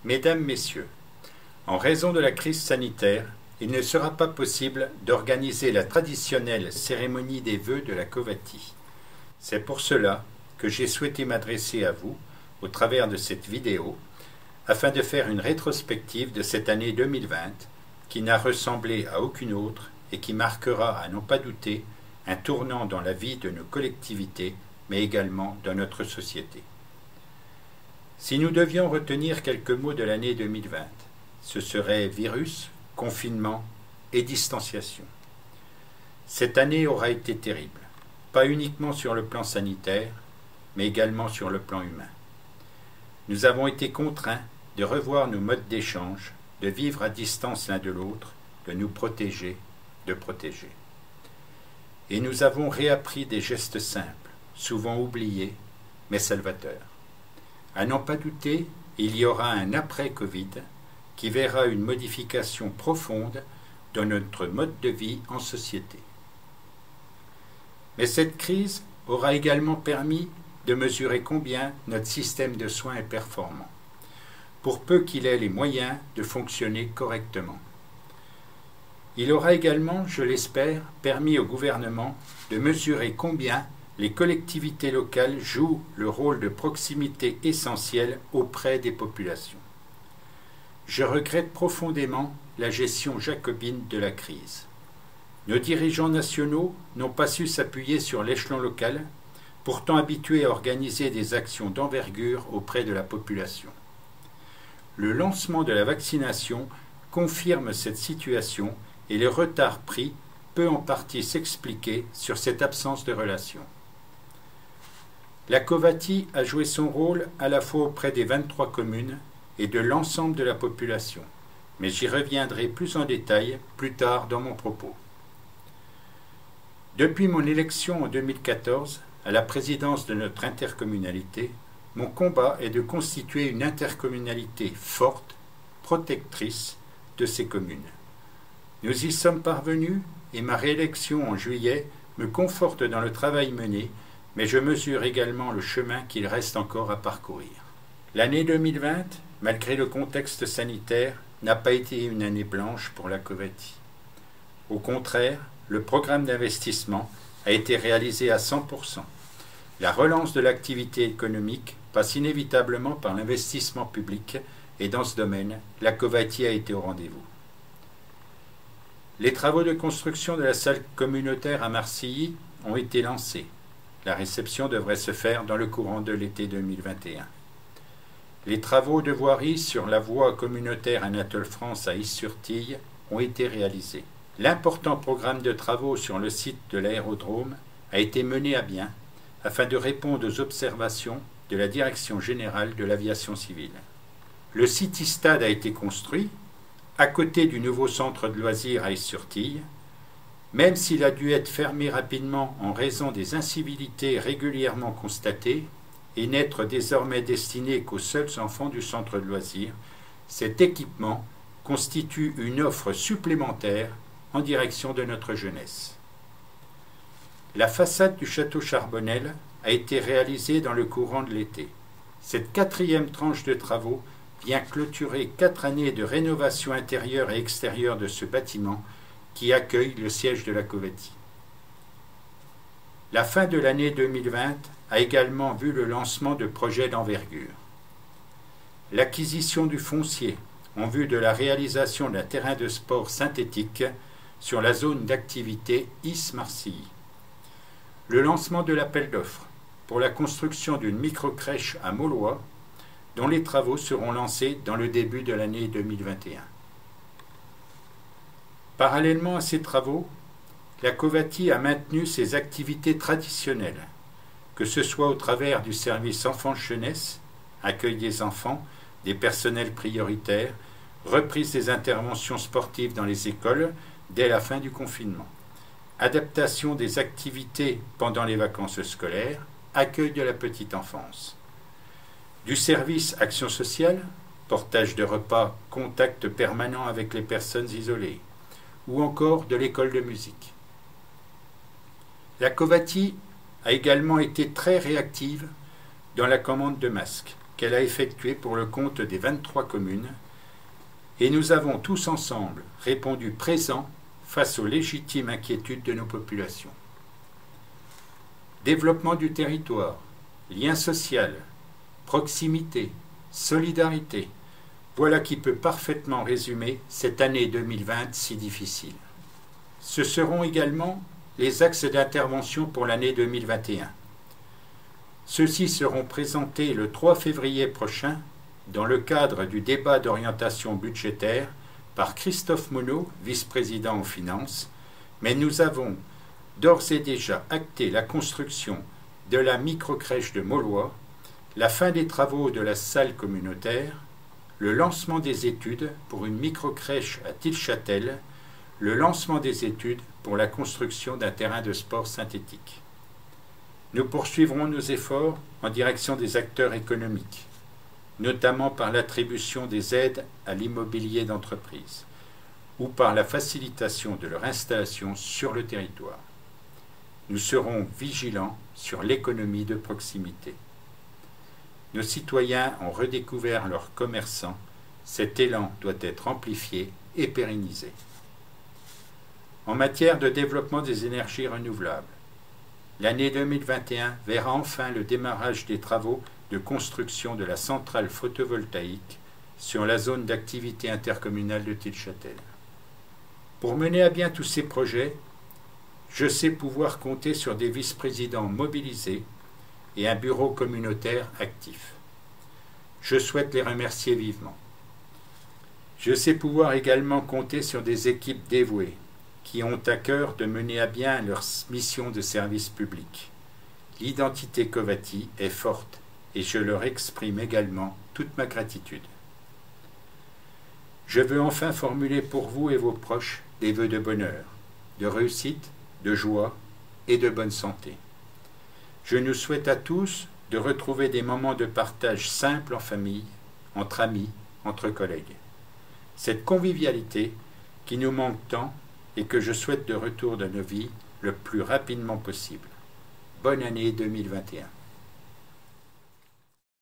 Mesdames, Messieurs, en raison de la crise sanitaire, il ne sera pas possible d'organiser la traditionnelle cérémonie des vœux de la Covati. C'est pour cela que j'ai souhaité m'adresser à vous, au travers de cette vidéo, afin de faire une rétrospective de cette année 2020, qui n'a ressemblé à aucune autre et qui marquera, à n'en pas douter, un tournant dans la vie de nos collectivités, mais également dans notre société. Si nous devions retenir quelques mots de l'année 2020, ce serait virus, confinement et distanciation. Cette année aura été terrible, pas uniquement sur le plan sanitaire, mais également sur le plan humain. Nous avons été contraints de revoir nos modes d'échange, de vivre à distance l'un de l'autre, de nous protéger, de protéger. Et nous avons réappris des gestes simples, souvent oubliés, mais salvateurs. À n'en pas douter, il y aura un après-Covid qui verra une modification profonde dans notre mode de vie en société. Mais cette crise aura également permis de mesurer combien notre système de soins est performant, pour peu qu'il ait les moyens de fonctionner correctement. Il aura également, je l'espère, permis au gouvernement de mesurer combien les collectivités locales jouent le rôle de proximité essentiel auprès des populations. Je regrette profondément la gestion jacobine de la crise. Nos dirigeants nationaux n'ont pas su s'appuyer sur l'échelon local, pourtant habitués à organiser des actions d'envergure auprès de la population. Le lancement de la vaccination confirme cette situation et le retard pris peut en partie s'expliquer sur cette absence de relation. La Covati a joué son rôle à la fois auprès des 23 communes et de l'ensemble de la population, mais j'y reviendrai plus en détail plus tard dans mon propos. Depuis mon élection en 2014 à la présidence de notre intercommunalité, mon combat est de constituer une intercommunalité forte, protectrice de ces communes. Nous y sommes parvenus et ma réélection en juillet me conforte dans le travail mené, mais je mesure également le chemin qu'il reste encore à parcourir. L'année 2020, malgré le contexte sanitaire, n'a pas été une année blanche pour la Covati. Au contraire, le programme d'investissement a été réalisé à 100%. La relance de l'activité économique passe inévitablement par l'investissement public et dans ce domaine, la Covati a été au rendez-vous. Les travaux de construction de la salle communautaire à Marcilly ont été lancés. La réception devrait se faire dans le courant de l'été 2021. Les travaux de voirie sur la voie communautaire Anatole France à Is-sur-Tille ont été réalisés. L'important programme de travaux sur le site de l'aérodrome a été mené à bien afin de répondre aux observations de la Direction générale de l'aviation civile. Le City-Stade a été construit à côté du nouveau centre de loisirs à Is-sur-Tille, même s'il a dû être fermé rapidement en raison des incivilités régulièrement constatées et n'être désormais destiné qu'aux seuls enfants du centre de loisirs, cet équipement constitue une offre supplémentaire en direction de notre jeunesse. La façade du château Charbonnel a été réalisée dans le courant de l'été. Cette quatrième tranche de travaux vient clôturer 4 années de rénovation intérieure et extérieure de ce bâtiment qui accueille le siège de la Covati. La fin de l'année 2020 a également vu le lancement de projets d'envergure. L'acquisition du foncier en vue de la réalisation d'un terrain de sport synthétique sur la zone d'activité Is-Marcilly. Le lancement de l'appel d'offres pour la construction d'une microcrèche à Maulois, dont les travaux seront lancés dans le début de l'année 2021. Parallèlement à ces travaux, la Covati a maintenu ses activités traditionnelles, que ce soit au travers du service enfants-jeunesse, accueil des enfants, des personnels prioritaires, reprise des interventions sportives dans les écoles dès la fin du confinement, adaptation des activités pendant les vacances scolaires, accueil de la petite enfance. Du service action sociale, portage de repas, contact permanent avec les personnes isolées, ou encore de l'école de musique. La Covati a également été très réactive dans la commande de masques, qu'elle a effectué pour le compte des 23 communes, et nous avons tous ensemble répondu présent face aux légitimes inquiétudes de nos populations. Développement du territoire, lien social, proximité, solidarité, voilà qui peut parfaitement résumer cette année 2020 si difficile. Ce seront également les axes d'intervention pour l'année 2021. Ceux-ci seront présentés le 3 février prochain dans le cadre du débat d'orientation budgétaire par Christophe Monod, vice-président aux finances, mais nous avons d'ores et déjà acté la construction de la microcrèche de Maulois, la fin des travaux de la salle communautaire, le lancement des études pour une microcrèche à Tilchâtel, le lancement des études pour la construction d'un terrain de sport synthétique. Nous poursuivrons nos efforts en direction des acteurs économiques, notamment par l'attribution des aides à l'immobilier d'entreprise ou par la facilitation de leur installation sur le territoire. Nous serons vigilants sur l'économie de proximité. Nos citoyens ont redécouvert leurs commerçants. Cet élan doit être amplifié et pérennisé. En matière de développement des énergies renouvelables, l'année 2021 verra enfin le démarrage des travaux de construction de la centrale photovoltaïque sur la zone d'activité intercommunale de Tilchâtel. Pour mener à bien tous ces projets, je sais pouvoir compter sur des vice-présidents mobilisés et un bureau communautaire actif. Je souhaite les remercier vivement. Je sais pouvoir également compter sur des équipes dévouées qui ont à cœur de mener à bien leur mission de service public. L'identité Covati est forte et je leur exprime également toute ma gratitude. Je veux enfin formuler pour vous et vos proches des vœux de bonheur, de réussite, de joie et de bonne santé. Je nous souhaite à tous de retrouver des moments de partage simples en famille, entre amis, entre collègues. Cette convivialité qui nous manque tant et que je souhaite de retour de nos vies le plus rapidement possible. Bonne année 2021.